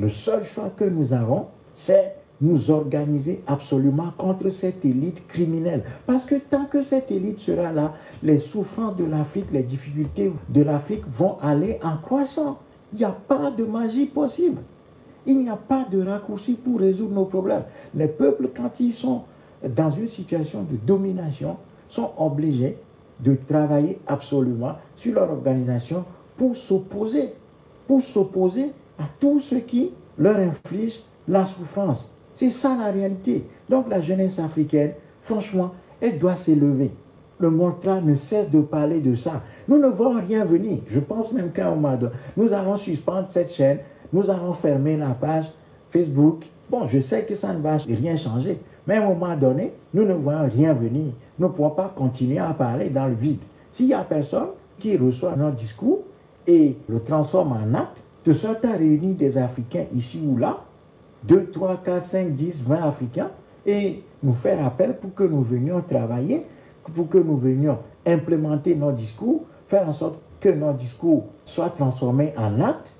Le seul choix que nous avons, c'est nous organiser absolument contre cette élite criminelle. Parce que tant que cette élite sera là, les souffrances de l'Afrique, les difficultés de l'Afrique vont aller en croissant. Il n'y a pas de magie possible. Il n'y a pas de raccourci pour résoudre nos problèmes. Les peuples, quand ils sont dans une situation de domination, sont obligés de travailler absolument sur leur organisation pour s'opposer à tout ce qui leur inflige la souffrance. C'est ça la réalité. Donc la jeunesse africaine, franchement, elle doit s'élever. Le Montra ne cesse de parler de ça. Nous ne voyons rien venir. Je pense même qu'à un moment donné, nous allons suspendre cette chaîne, nous allons fermer la page Facebook. Bon, je sais que ça ne va rien changer, mais à un moment donné, nous ne voyons rien venir. Nous ne pouvons pas continuer à parler dans le vide. S'il n'y a personne qui reçoit notre discours et le transforme en acte, de sorte à réunir des Africains ici ou là, 2, 3, 4, 5, 10, 20 Africains, et nous faire appel pour que nous venions travailler, pour que nous venions implémenter nos discours, faire en sorte que nos discours soient transformés en actes,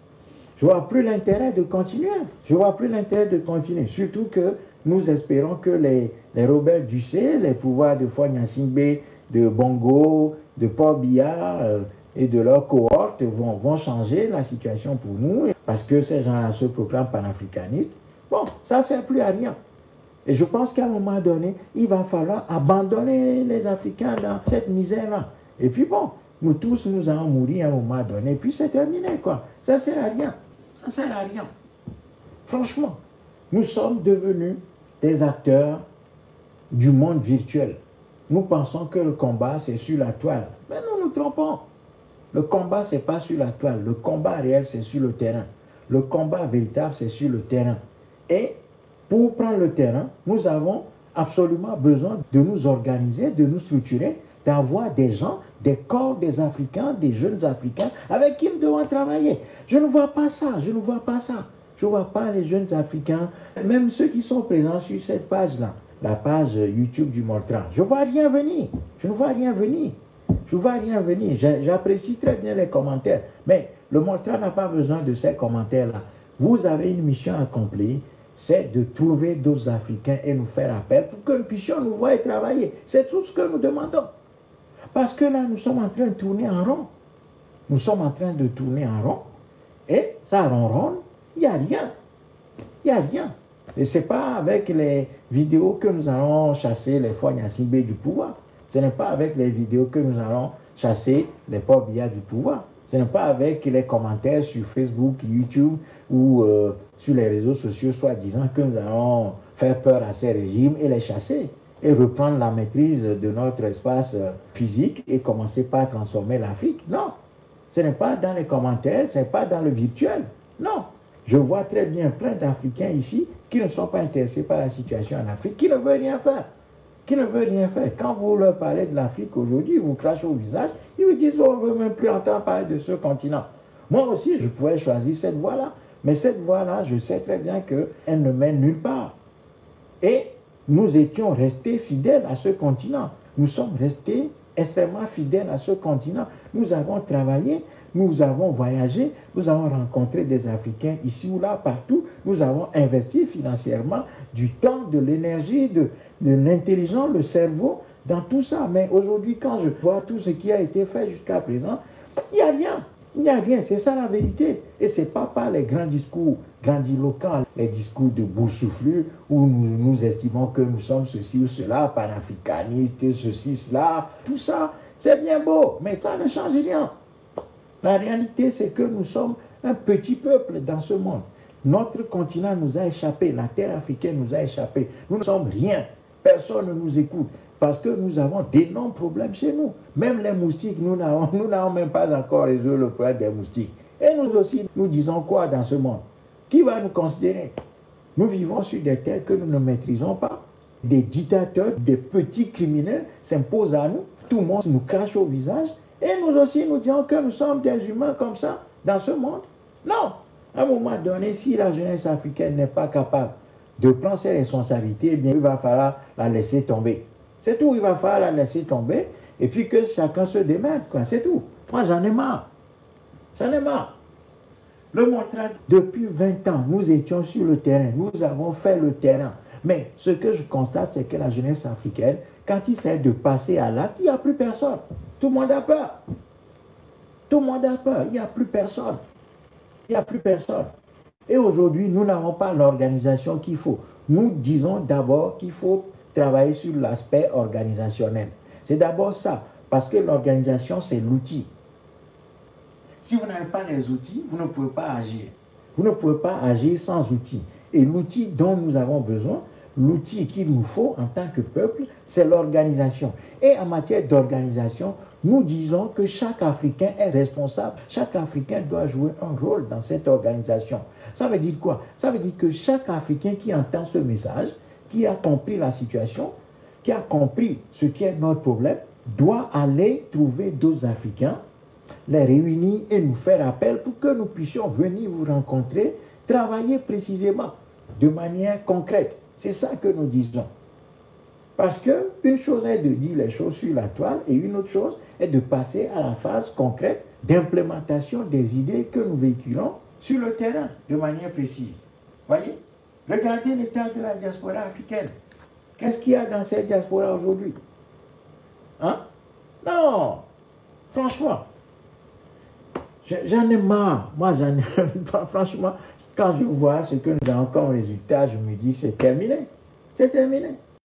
je ne vois plus l'intérêt de continuer. Je ne vois plus l'intérêt de continuer. Surtout que nous espérons que les rebelles du C, les pouvoirs de Faure Gnassingbé, de Bongo, de Paul Biya et de leurs cohortes vont changer la situation pour nous. Parce que ces gens-là se proclament panafricanistes. Bon, ça ne sert plus à rien. Et je pense qu'à un moment donné, il va falloir abandonner les Africains dans cette misère-là. Et puis bon, nous tous, nous allons mourir à un moment donné. Et puis c'est terminé, quoi. Ça ne sert à rien. Ça ne sert à rien. Franchement, nous sommes devenus des acteurs du monde virtuel. Nous pensons que le combat, c'est sur la toile. Mais nous nous trompons. Le combat, ce n'est pas sur la toile. Le combat réel, c'est sur le terrain. Le combat véritable, c'est sur le terrain. Et pour prendre le terrain, nous avons absolument besoin de nous organiser, de nous structurer, d'avoir des gens, des corps des Africains, des jeunes Africains avec qui nous devons travailler. Je ne vois pas ça, je ne vois pas ça. Je ne vois pas les jeunes Africains, même ceux qui sont présents sur cette page-là, la page YouTube du Montra. Je ne vois rien venir. Je ne vois rien venir. Je ne vois rien venir. J'apprécie très bien les commentaires, mais le Montra n'a pas besoin de ces commentaires-là. Vous avez une mission accomplie, c'est de trouver d'autres Africains et nous faire appel pour que nous puissions nous voir et travailler. C'est tout ce que nous demandons. Parce que là, nous sommes en train de tourner en rond. Nous sommes en train de tourner en rond. Et ça ronronne, il n'y a rien. Il n'y a rien. Et ce n'est pas avec les vidéos que nous allons chasser les Faure Gnassingbé du pouvoir. Ce n'est pas avec les vidéos que nous allons chasser les Paul Biya du pouvoir. Ce n'est pas avec les commentaires sur Facebook, YouTube ou sur les réseaux sociaux, soi-disant, que nous allons faire peur à ces régimes et les chasser et reprendre la maîtrise de notre espace physique et commencer par transformer l'Afrique. Non, ce n'est pas dans les commentaires, ce n'est pas dans le virtuel. Non, je vois très bien plein d'Africains ici qui ne sont pas intéressés par la situation en Afrique, qui ne veulent rien faire. Qui ne veulent rien faire. Quand vous leur parlez de l'Afrique aujourd'hui, ils vous crachent au visage, ils vous disent on ne veut même plus entendre parler de ce continent. Moi aussi, je pourrais choisir cette voie-là. Mais cette voie-là, je sais très bien qu'elle ne mène nulle part. Et nous étions restés fidèles à ce continent. Nous sommes restés extrêmement fidèles à ce continent. Nous avons travaillé, nous avons voyagé, nous avons rencontré des Africains ici ou là, partout. Nous avons investi financièrement du temps, de l'énergie, de l'intelligence, le cerveau, dans tout ça. Mais aujourd'hui, quand je vois tout ce qui a été fait jusqu'à présent, il n'y a rien. Il n'y a rien, c'est ça la vérité. Et ce n'est pas par les grands discours grandiloquents, les discours de boursouflure, où nous estimons que nous sommes ceci ou cela, panafricanistes, ceci, cela. Tout ça, c'est bien beau, mais ça ne change rien. La réalité, c'est que nous sommes un petit peuple dans ce monde. Notre continent nous a échappé, la terre africaine nous a échappé. Nous ne sommes rien. Personne ne nous écoute. Parce que nous avons d'énormes problèmes chez nous. Même les moustiques, nous n'avons même pas encore résolu le problème des moustiques. Et nous aussi, nous disons quoi dans ce monde? Qui va nous considérer? Nous vivons sur des terres que nous ne maîtrisons pas. Des dictateurs, des petits criminels s'imposent à nous. Tout le monde nous crache au visage. Et nous aussi, nous disons que nous sommes des humains comme ça, dans ce monde. Non! À un moment donné, si la jeunesse africaine n'est pas capable de prendre ses responsabilités, eh bien, il va falloir la laisser tomber. C'est tout, il va falloir la laisser tomber et puis que chacun se démerde, quoi. C'est tout. Moi, j'en ai marre. J'en ai marre. Le montrage, depuis 20 ans, nous étions sur le terrain, nous avons fait le terrain. Mais ce que je constate, c'est que la jeunesse africaine, quand il s'agit de passer à l'acte, il n'y a plus personne. Tout le monde a peur. Tout le monde a peur. Il n'y a plus personne. Il n'y a plus personne. Et aujourd'hui, nous n'avons pas l'organisation qu'il faut. Nous disons d'abord qu'il faut travailler sur l'aspect organisationnel. C'est d'abord ça, parce que l'organisation, c'est l'outil. Si vous n'avez pas les outils, vous ne pouvez pas agir. Vous ne pouvez pas agir sans outils. Et l'outil dont nous avons besoin, l'outil qu'il nous faut en tant que peuple, c'est l'organisation. Et en matière d'organisation, nous disons que chaque Africain est responsable. Chaque Africain doit jouer un rôle dans cette organisation. Ça veut dire quoi? Ça veut dire que chaque Africain qui entend ce message, qui a compris la situation, qui a compris ce qui est notre problème, doit aller trouver d'autres Africains, les réunir et nous faire appel pour que nous puissions venir vous rencontrer, travailler précisément, de manière concrète. C'est ça que nous disons. Parce qu'une chose est de dire les choses sur la toile et une autre chose est de passer à la phase concrète d'implémentation des idées que nous véhiculons sur le terrain de manière précise. Voyez? Regardez l'état de la diaspora africaine. Qu'est-ce qu'il y a dans cette diaspora aujourd'hui? Hein? Non! Franchement, j'en ai marre. Moi, j'en ai franchement, quand je vois ce que nous avons comme résultat, je me dis c'est terminé. C'est terminé.